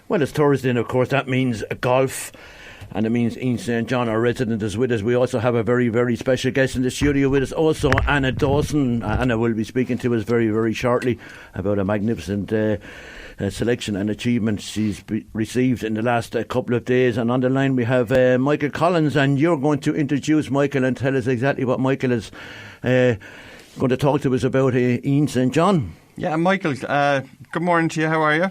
Well, it's Thursday, and of course that means golf. And it means Ian St. John, our resident, is with us. We also have a very, very special guest in the studio with us, also Anna Dawson. Anna will be speaking to us very, very shortly about a magnificent selection and achievement she's received in the last couple of days. And on the line we have Michael Collins, and you're going to introduce Michael and tell us exactly what Michael is going to talk to us about Ian St. John. Yeah, Michael, good morning to you. How are you?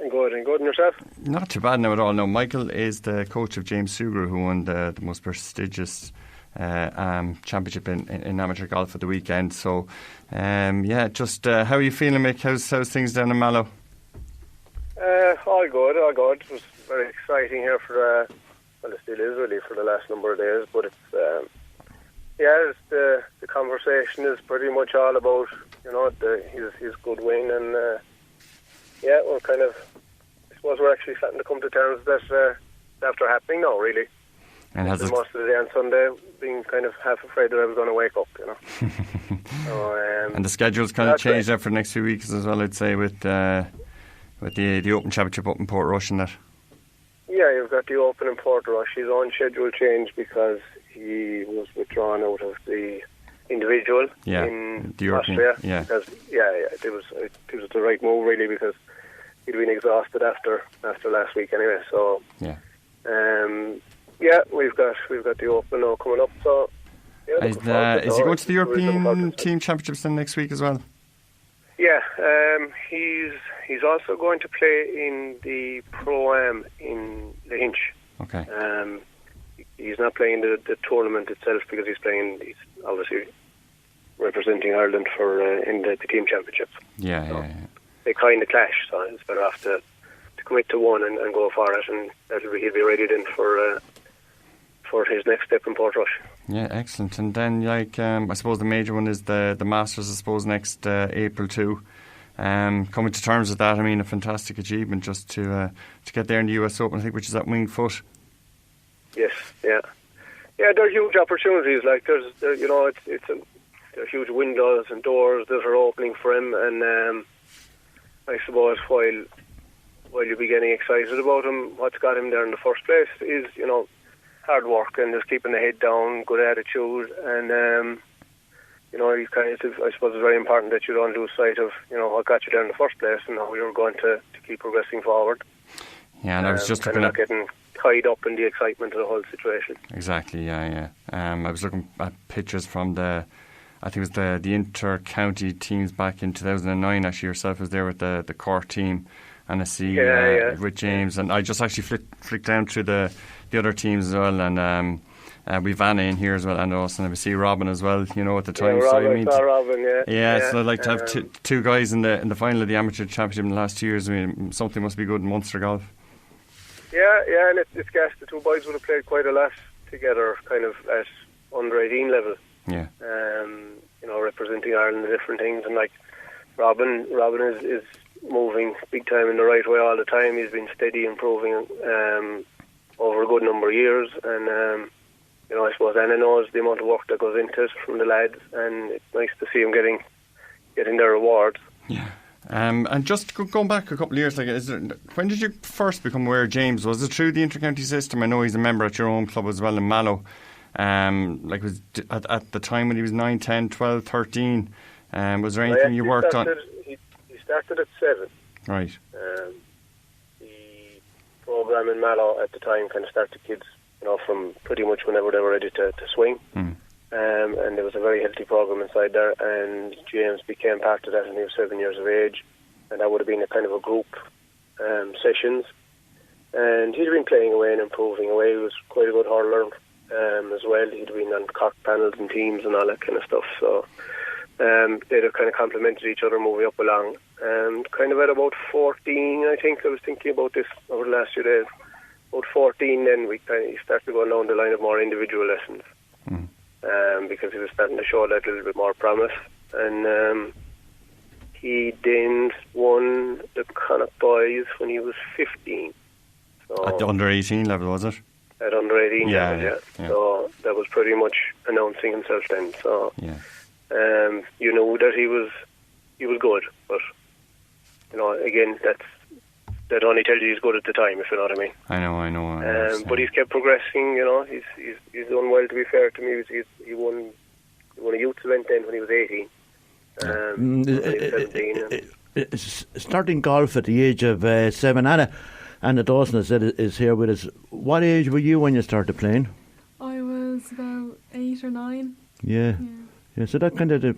Good, and yourself? Not too bad now at all. No, Michael is the coach of James Suger, who won the most prestigious championship in amateur golf at the weekend. So, just how are you feeling, Mick? How's things down in Mallow? All good. It was very exciting here it still is really for the last number of days. But it's the conversation is pretty much all about his good win, and we're kind of, I suppose we're actually starting to come to terms that after happening now, really. And most of the day on Sunday, being kind of half afraid that I was going to wake up, So, and the schedule's kind of changed there for the next few weeks as well, I'd say, with the Open Championship up in Portrush and that. Yeah, you've got the Open in Portrush. His own schedule changed because he was withdrawn out of the individual in the European, Austria. Because, it was the right move, really, because he'd been exhausted after last week anyway. So we've got the Open now coming up. So is he going to the European Team Championships then next week as well? Yeah, he's also going to play in the Pro-Am in the Hinch. Okay. He's not playing the tournament itself because he's obviously representing Ireland for in the team championships. They kind of clash, so it's better off to commit to one and go for it, and he'll be ready then for his next step in Portrush. Yeah, excellent. And then, I suppose the major one is the Masters, I suppose, next April too. Coming to terms with that, I mean, a fantastic achievement just to get there in the US Open, I think, which is at Winged Foot. Yes, yeah, there are huge opportunities. Like there are huge windows and doors that are opening for him, and I suppose while you'll be getting excited about him, what's got him there in the first place is hard work and just keeping the head down, good attitude, and you kind of, I suppose it's very important that you don't lose sight of what got you there in the first place and how you're going to keep progressing forward. Yeah, and I was just looking at getting tied up in the excitement of the whole situation. Exactly, yeah. I was looking at pictures from I think it was the inter-county teams back in 2009. Actually, yourself was there with the Cork team, and I see with James, and I just actually flicked down through the other teams as well, and we've Anna in here as well, and Dawson, and we see Robin as well, at the time. Yeah, Robin, so I'd like to have two guys in the final of the amateur championship in the last 2 years. I mean, something must be good in Munster golf. Yeah, and it's gas. The two boys would have played quite a lot together, kind of at under 18 level. Yeah. Representing Ireland in different things, and like Robin is moving big time in the right way all the time. He's been steady improving over a good number of years, and I suppose Anna knows the amount of work that goes into it from the lads, and it's nice to see him getting their rewards. Yeah. And just going back a couple of years, when did you first become aware of James? Was it through the inter-county system? I know he's a member at your own club as well in Mallow. Was at the time when he was 9, 10, 12, 13, was there anything you worked on? He started at 7. Right. The programme in Mallow at the time kind of started kids, from pretty much whenever they were ready to swing. Mm. And there was a very healthy programme inside there, and James became part of that when he was 7 years of age, and that would have been a kind of a group sessions. And he'd been playing away and improving away. He was quite a good hurler as well. He'd been on Cork panels and teams and all that kind of stuff. So they'd have kind of complemented each other moving up along. And kind of at about 14, I think, I was thinking about this over the last few days. About 14, then we kind of started going down the line of more individual lessons. Mm. Because he was starting to show that little bit more promise. And he then won the Connacht Boys when he was 15. So at the under 18 level, was it? At under 18 level, yeah. So that was pretty much announcing himself then. So you know that he was good, but again, that's that only tells you he's good at the time, if you know what I mean. I know. But he's kept progressing. He's done well. To be fair to me, he won a youth event then when he was 18. When he was 17. Starting golf at the age of 7. Anna Dawson is here with us. What age were you when you started playing? I was about 8 or 9. Yeah. So that kind of the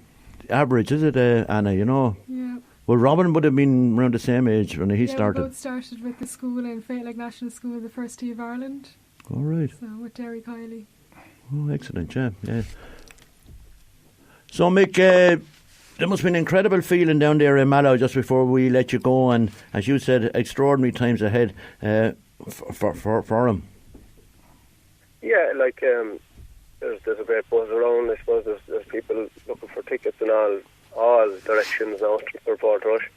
average, is it, Anna? Yeah. Well, Robin would have been around the same age when he started. We both started with the school in Feighlake National School, the First Tee of Ireland. All right. So with Derry Kiley. Oh, excellent, yeah. So, Mick, there must be an incredible feeling down there in Mallow just before we let you go, and as you said, extraordinary times ahead for him. Yeah, there's a great buzz around. I suppose there's people looking for tickets in all directions now for Port Rush.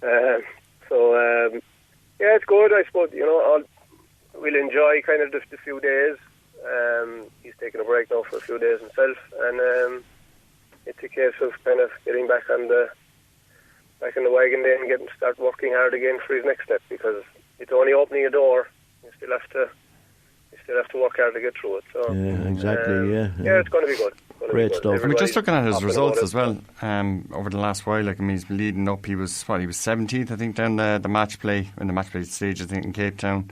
Yeah, it's good. I suppose we'll enjoy kind of the few days. He's taking a break now for a few days himself, and it's a case of kind of getting back in the wagon then and start working hard again for his next step, because it's only opening a door. You still have to work hard to get through it. So yeah, exactly. Yeah, it's going to be good. Great stuff. I mean, just looking at his results as well over the last while, he's been leading up. He was 17th, I think, down the match play stage, I think, in Cape Town.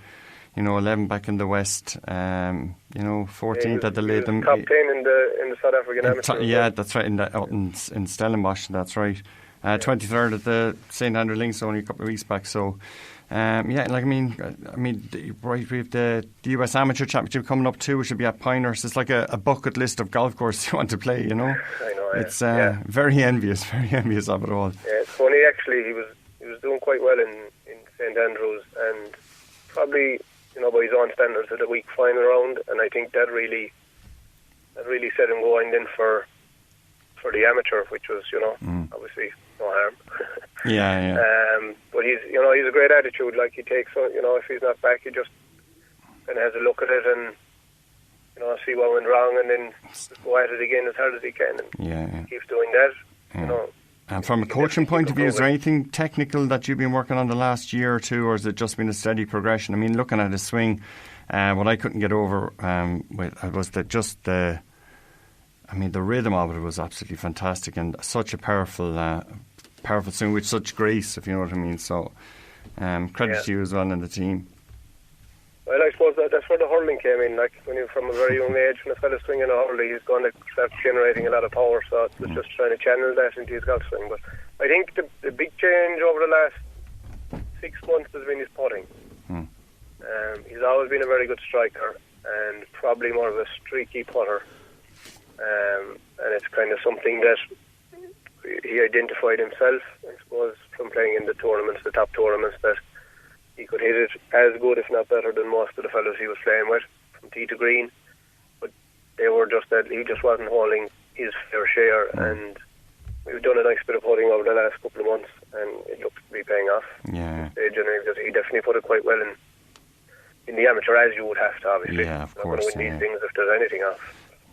11 back in the West. 14th at the Latham. Top 10 in the South African amateur. Yeah, that's right. In Stellenbosch, that's right. 23rd at the St Andrew Links only a couple of weeks back. So. Right. We have the US Amateur Championship coming up too, which will be at Pinehurst. It's like a bucket list of golf courses you want to play. I know. It's very envious of it all. Yeah, it's funny actually. He was doing quite well in St Andrews, and probably by his own standards at the week final round, and I think that really set him going then for the amateur, which was obviously no harm. Yeah. But he's a great attitude. Like, he takes, if he's not back, he just kind of has a look at it and see what went wrong, and then just go at it again as hard as he can. And keeps doing that. And from a coaching point of view, is there anything technical that you've been working on the last year or two, or has it just been a steady progression? I mean, looking at his swing, what I couldn't get over was that just the rhythm of it was absolutely fantastic, and such a powerful swing with such grace, if you know what I mean. So, credit to you as well and the team. Well, I suppose that's where the hurling came in. Like, when you're from a very young age, when a fella's swinging a hurley, he's going to start generating a lot of power. So it's just trying to channel that into his golf swing. But I think the big change over the last 6 months has been his putting. He's always been a very good striker and probably more of a streaky putter. And it's kind of something that he identified himself, I suppose, from playing in the top tournaments, that he could hit it as good, if not better, than most of the fellas he was playing with, from tee to green. But they were just that he just wasn't holding his fair share, and we've done a nice bit of putting over the last couple of months, and it looks to be paying off. Yeah. He definitely put it quite well in the amateur, as you would have to, obviously. Yeah, of course. Not going to win these things if there's anything off.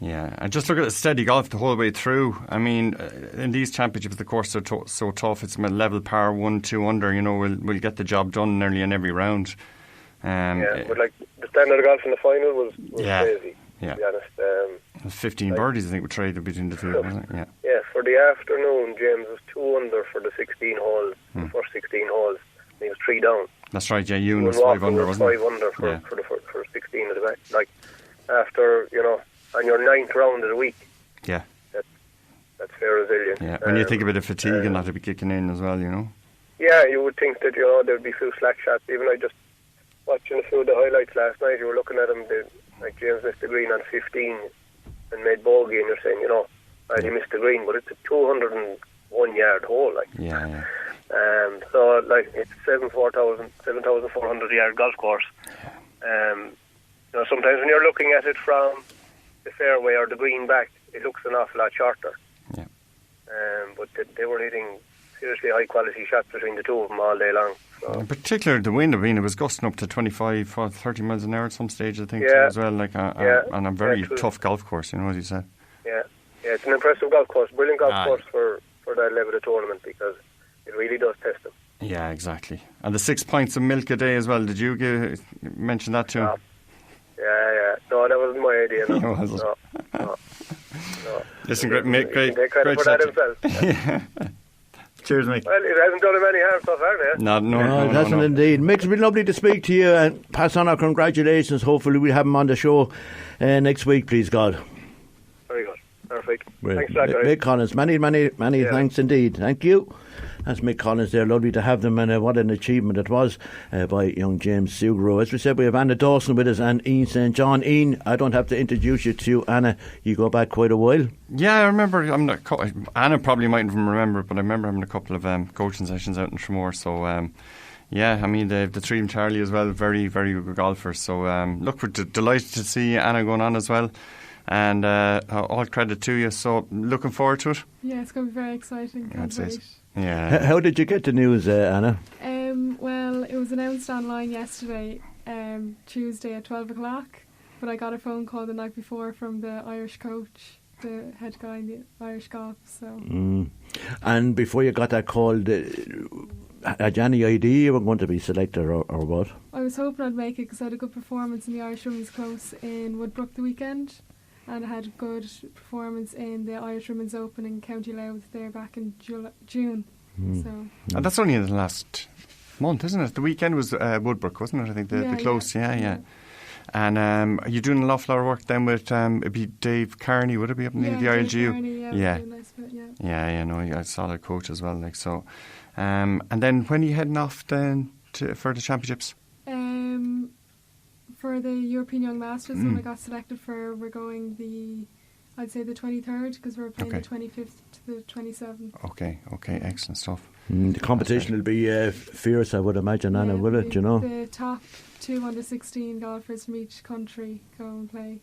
Yeah, and just look at the steady golf the whole way through. I mean, in these championships, the course are so tough. It's a level par 1-2 under. We'll get the job done nearly in every round. But like the standard of golf in the final was crazy. Yeah, to be honest. 15 birdies, I think, were traded between the two, wasn't it? Yeah. For the afternoon, James was 2 under for the 16 holes. The first 16 holes, and he was 3 down. That's right. Yeah, Ewan was 5 under, wasn't it? 5 under for 16 at the back. Like, after on your 9th round of the week. Yeah. That's fair resilience. Yeah, when you think about the fatigue and that to be kicking in as well, Yeah, you would think that, there'd be a few slack shots. Even I just watching a few of the highlights last night, you were looking at him, like James missed the green on 15 and made bogey, and you're saying, he missed the green, but it's a 201 yard hole, like. Yeah. So, like, it's 7,400 yard golf course. Sometimes when you're looking at it from the fairway or the green back, it looks an awful lot shorter. Yeah. But they were hitting seriously high quality shots between the two of them all day long. So. In particular, the wind, it was gusting up to 25 or 30 miles an hour at some stage, I think, too, as well, like on a very tough golf course, as you said. Yeah, it's an impressive golf course, brilliant golf course for that level of tournament, because it really does test them. Yeah, exactly. And the 6 pints of milk a day as well. Did you mention that too? Yeah. No, that wasn't my idea. No. No. Listen, great. Take credit for that himself. Yeah. Cheers, Mick. Well, it hasn't done him any harm so far, yeah? No, it hasn't indeed. Mick, it's been lovely to speak to you and pass on our congratulations. Hopefully we'll have him on the show next week, please God. Very good. Perfect. Well, Thanks for that, guys. Mick Collins, many thanks indeed. Thank you. That's Mick Collins there. Lovely to have them, and what an achievement it was by young James Sugrue. As we said, we have Anna Dawson with us and Ian St. John. Ian, I don't have to introduce you to Anna. You go back quite a while. Yeah, I remember. Anna probably mightn't even remember, but I remember having a couple of coaching sessions out in Tramore. So, yeah, I mean, the three and Charlie as well, very, very good golfers. So, look, we're delighted to see Anna going on as well. And all credit to you. So, looking forward to it. Yeah, it's going to be very exciting. Can't wait. Yeah. How did you get the news, Anna? Well, it was announced online yesterday, Tuesday at 12 o'clock, but I got a phone call the night before from the Irish coach, the head guy in the Irish golf. So. And before you got that call, had you any idea you were going to be selected or what? I was hoping I'd make it because I had a good performance in the Irish Women's Close in Woodbrook the weekend. And I had a good performance in the Irish Women's Open in County Louth there back in June. So. And that's only in the last month, isn't it? The weekend was Woodbrook, wasn't it? I think the close, yeah. And are you doing an awful lot of work then with it'd be Dave Carney, would it be up in the ILGU? Carney, yeah. Nice bit, No, you got a solid coach as well, like so. And then when are you heading off then for the championships? For the European Young Masters, when I got selected for, we're going I'd say the 23rd, because we're playing the 25th to the 27th. Okay, excellent stuff. The competition will be fierce, I would imagine, Anna, will it, you know? The top 2 under 16 golfers from each country go and play.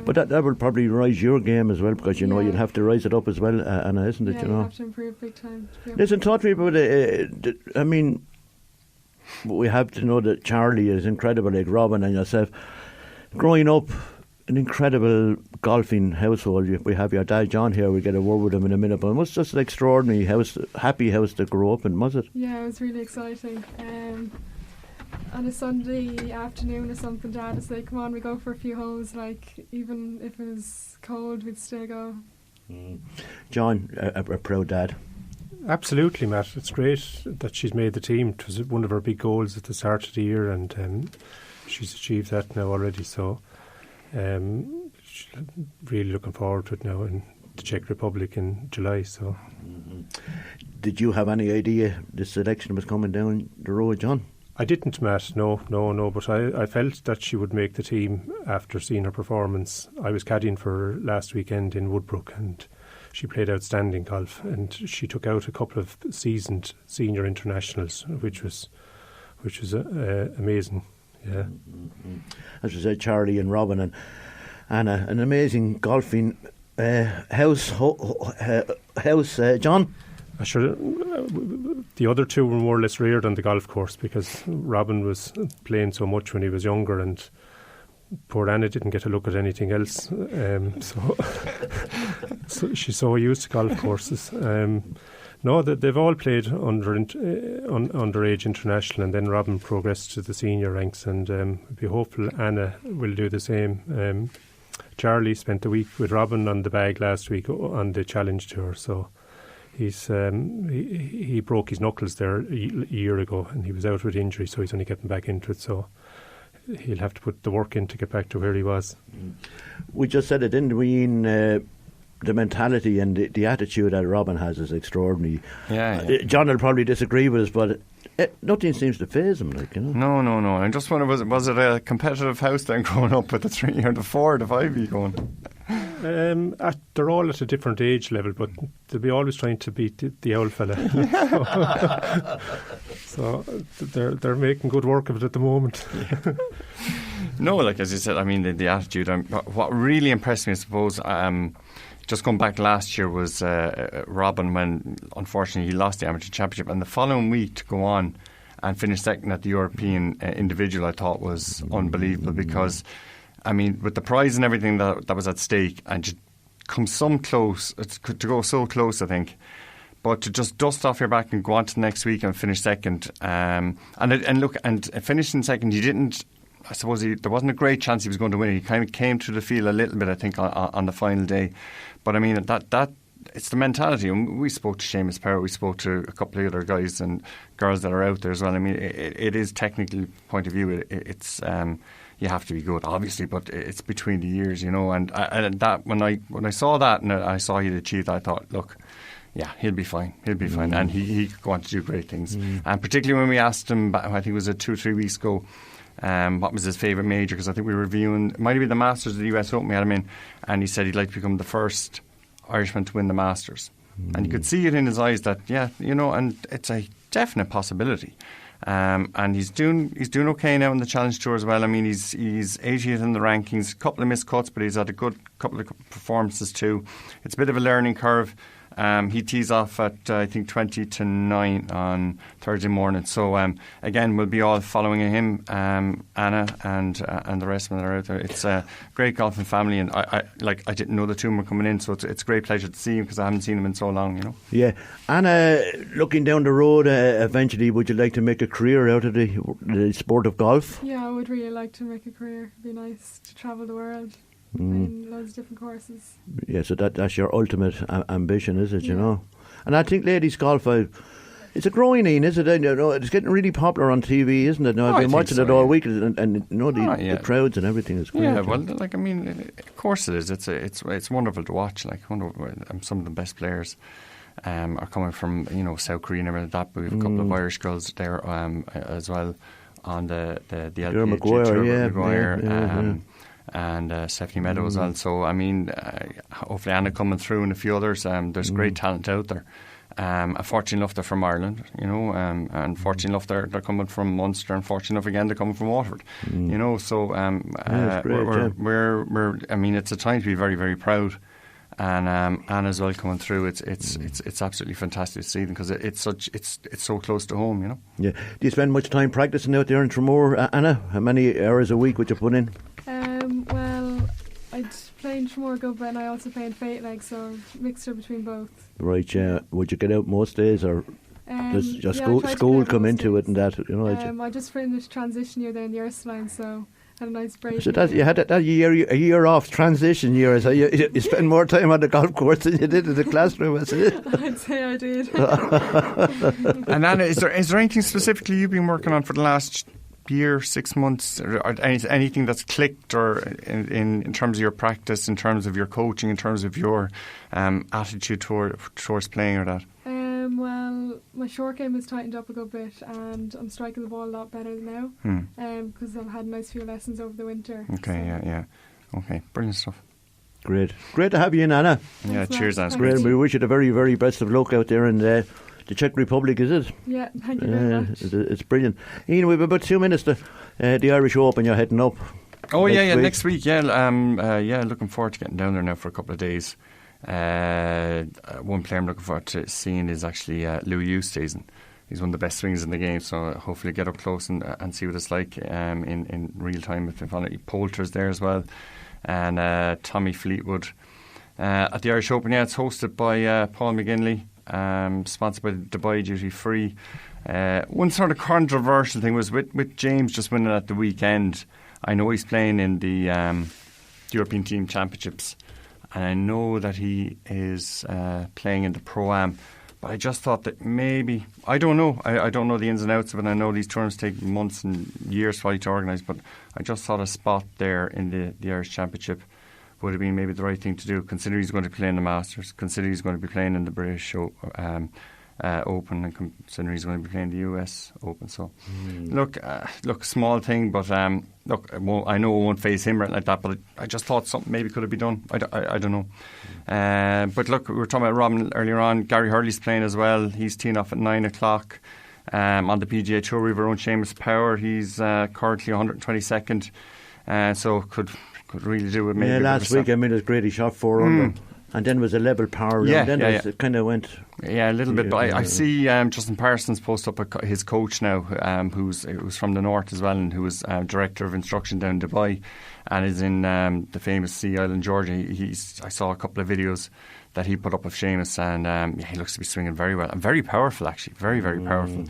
But that will probably rise your game as well, because, you know, you'll have to rise it up as well, Anna, isn't it, you know? You have to improve big time. Listen, talk to me about I mean, we have to know that Charlie is incredible, like Robin and yourself. Growing up, an incredible golfing household. We have your dad John here. We'll get a word with him in a minute. But it was just an extraordinary happy house to grow up in, was it? Yeah, it was really exciting. On a Sunday afternoon or something, Dad would say, come on, we go for a few holes. Like, even if it was cold, we'd still go. John, a proud dad. Absolutely, Matt. It's great that she's made the team. It was one of her big goals at the start of the year, and she's achieved that now already. So, really looking forward to it now in the Czech Republic in July. So, Did you have any idea this selection was coming down the road, John? I didn't, Matt. No. But I felt that she would make the team after seeing her performance. I was caddying for her last weekend in Woodbrook, and she played outstanding golf, and she took out a couple of seasoned senior internationals, which was amazing. Yeah. As I said, Charlie and Robin and Anna, an amazing golfing house. John. Sure. The other two were more or less reared on the golf course because Robin was playing so much when he was younger, and poor Anna didn't get a look at anything else. So she's so used to golf courses. No, they've all played underage international, and then Robin progressed to the senior ranks, and be hopeful Anna will do the same. Charlie spent a week with Robin on the bag last week on the challenge tour, so he broke his knuckles there a year ago, and he was out with injury, so he's only getting back into it, so he'll have to put the work in to get back to where he was. We just said it, didn't we, Ian? The mentality and the attitude that Robin has is extraordinary. Yeah. John will probably disagree with us, but nothing seems to faze him, like, you know. No. I just wonder, was it a competitive house then growing up with the 3 or the 4 or the 5 going? They're all at a different age level, but they'll be always trying to beat the old fella. So they're making good work of it at the moment. No, like as you said, I mean the attitude. What really impressed me, I suppose, just going back last year was Robin, when unfortunately he lost the amateur championship, and the following week to go on and finish second at the European individual, I thought was unbelievable, because I mean, with the prize and everything that was at stake, and to come so close, to go so close, I think. But to just dust off your back and go on to next week and finish second, and finishing second, you didn't. I suppose there wasn't a great chance he was going to win it. He kind of came through the field a little bit, I think, on the final day. But I mean, that it's the mentality. And we spoke to Seamus Power, we spoke to a couple of other guys and girls that are out there as well. I mean, it is technical point of view. It's you have to be good, obviously, but it's between the years, you know. And that when I saw that and I saw he'd achieved, I thought, look. Yeah, he'll be fine. And he could go on to do great things. And particularly when we asked him, I think it was 2 or 3 weeks ago, what was his favourite major, because I think we were reviewing, it might have been the Masters of the US Open we had him in, and he said he'd like to become the first Irishman to win the Masters. And you could see it in his eyes that, yeah, you know, and it's a definite possibility. And he's doing okay now in the Challenge Tour as well. I mean, he's 80th in the rankings, a couple of missed cuts, but he's had a good couple of performances too. It's a bit of a learning curve. He tees off at, I think, 20 to 9 on Thursday morning. So, again, we'll be all following him, Anna and the rest of them that are out there. It's a great golfing family, and I didn't know the two were coming in, so it's a great pleasure to see him because I haven't seen him in so long, you know. Yeah. Anna, looking down the road, eventually, would you like to make a career out of the sport of golf? Yeah, I would really like to make a career. It'd be nice to travel the world. In loads of different courses. Yeah, so that's your ultimate ambition, is it? You know, and I think ladies golf, it's a growing in, is it? You know, it's getting really popular on TV, isn't it? No, I've been watching it all week, and you know the crowds and everything is great. Yeah, well, like I mean, of course it is. It's wonderful to watch. Like some of the best players are coming from South Korea and everything like that. But we have a couple of Irish girls there as well on the Maguire, and Stephanie Meadow as well. So, I mean, hopefully Anna coming through and a few others. There's great talent out there. Fortunately enough, they're from Ireland, you know, and fortunately enough, they're coming from Munster, and fortunately enough, again, they're coming from Waterford, you know. So, we're I mean, it's a time to be very, very proud. And Anna as well coming through, it's absolutely fantastic to see them because it's so close to home, you know. Yeah. Do you spend much time practicing out there in Tramore, Anna? How many hours a week would you put in? Well, I'd play in Tramore Gubba and I also play in Fate Leg, so mixture between both. Right, yeah. Would you get out most days, or does your school come into it and that? You know, I just finished transition year there in the Ursuline, so I had a nice break. So you had a year off transition year, so you spend more time on the golf course than you did in the classroom, is it? I'd say I did. And Anna, is there anything specifically you've been working on for the last year, 6 months, or anything that's clicked, or in terms of your practice, in terms of your coaching, in terms of your attitude towards playing, or that? Well, my short game has tightened up a good bit and I'm striking the ball a lot better now because I've had a nice few lessons over the winter. Okay, so. Yeah. Okay, brilliant stuff. Great to have you in, Anna. Yeah, cheers, Anna. Great. We wish you the very, very best of luck out there in the Czech Republic, is it? Yeah, thank you very much. It's brilliant. Ian, we've about 2 minutes to the Irish Open. You're heading up. Oh, next week. Yeah, looking forward to getting down there now for a couple of days. One player I'm looking forward to seeing is actually Louis Oosthuizen. He's one of the best swingers in the game, so hopefully get up close and see what it's like in real time. If Poulter's there as well, and Tommy Fleetwood at the Irish Open. Yeah, it's hosted by Paul McGinley, sponsored by Dubai Duty Free. One sort of controversial thing was with James just winning at the weekend. I know he's playing in the European Team Championships, and I know that he is playing in the Pro-Am, but I just thought that maybe, I don't know, I don't know the ins and outs of it. I know these tournaments take months and years for you to organise, but I just thought a spot there in the Irish Championship would have been maybe the right thing to do, considering he's going to be playing the Masters, considering he's going to be playing in the British Open, and considering he's going to be playing the US Open. So, look, small thing, but look, I know it won't face him right like that, but I just thought something maybe could have been done. I don't know. But look, we were talking about Robin earlier on. Gary Hurley's playing as well. He's teeing off at 9 o'clock. On the PGA Tour, we have our own Seamus Power. He's currently 122nd, so could really do with maybe. Yeah, last week, I mean, it's great. He shot 4 under. And then was a level par. It kind of went. Yeah, a little bit. But I see Justin Parsons post up his coach now, who's from the north as well, and who was director of instruction down in Dubai, and is in the famous Sea Island, Georgia. I saw a couple of videos that he put up of Seamus, and he looks to be swinging very well and very powerful, actually, very, very powerful.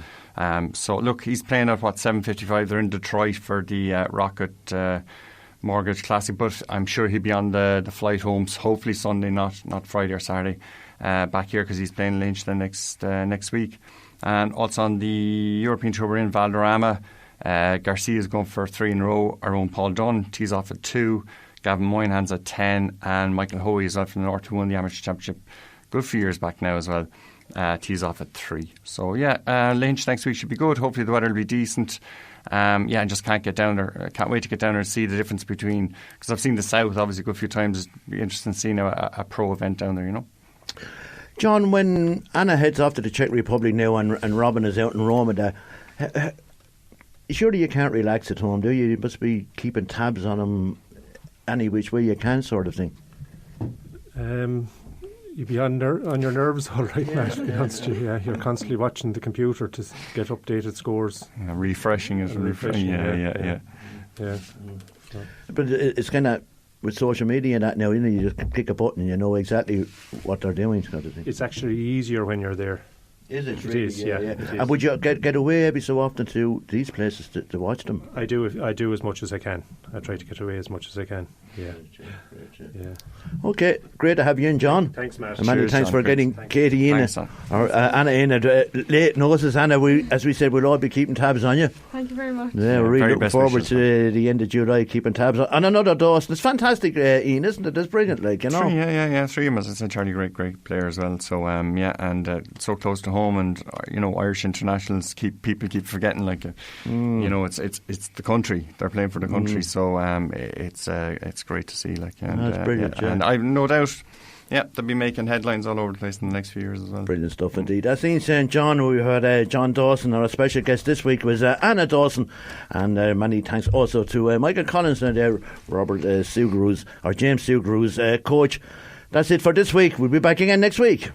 So look, he's playing at 7:55. They're in Detroit for the Rocket Mortgage Classic, but I'm sure he'll be on the flight home, hopefully Sunday, not Friday or Saturday, back here, because he's playing Lynch the next week. And also on the European Tour, we're in Valderrama. Garcia's going for 3 in a row. Our own Paul Dunn tees off at 2. Gavin Moynihan's at 10, and Michael Hoey is out from the north, who won the Amateur Championship good few years back now as well. Tees off at 3. So Lynch next week should be good. Hopefully the weather will be decent. And just can't get down there. Can't wait to get down there and see the difference between, because I've seen the South obviously a good few times. It'd be interesting seeing a pro event down there, John, when Anna heads off to the Czech Republic now and Robin is out in Rome, surely you can't relax at home, do you? You must be keeping tabs on him any which way you can, sort of thing. You'd be on your nerves all right, Matt, to be honest with you. Yeah, you're constantly watching the computer to get updated scores. Refreshing it. Yeah. But it's kind of, with social media and that now, you just click a button and you know exactly what they're doing, kind of thing. It's actually easier when you're there. Is it? It is, yeah. It is. And would you get away every so often to these places to watch them? I do as much as I can. I try to get away as much as I can. Yeah. Yeah. Okay, great to have you in, John. Thanks, Matt. And many thanks for getting Katie in, or Anna in at late notice. Anna, as we said, we'll all be keeping tabs on you. Thank you very much. Yeah, we're really looking forward to the end of July, keeping tabs on another Dawson. It's fantastic, Ian, isn't it? It's brilliant, 3, 3 of them, as I said. Charlie, great player as well. So and so close to home, and Irish internationals people keep forgetting, it's the country, they're playing for the country. So it's great to see, that's brilliant. And I've no doubt they'll be making headlines all over the place in the next few years as well. Brilliant stuff indeed. That's Ian St. John. We had John Dawson. Our special guest this week was Anna Dawson, and many thanks also to Michael Collins and Robert James Sugrew's coach. That's it for this week. We'll be back again next week.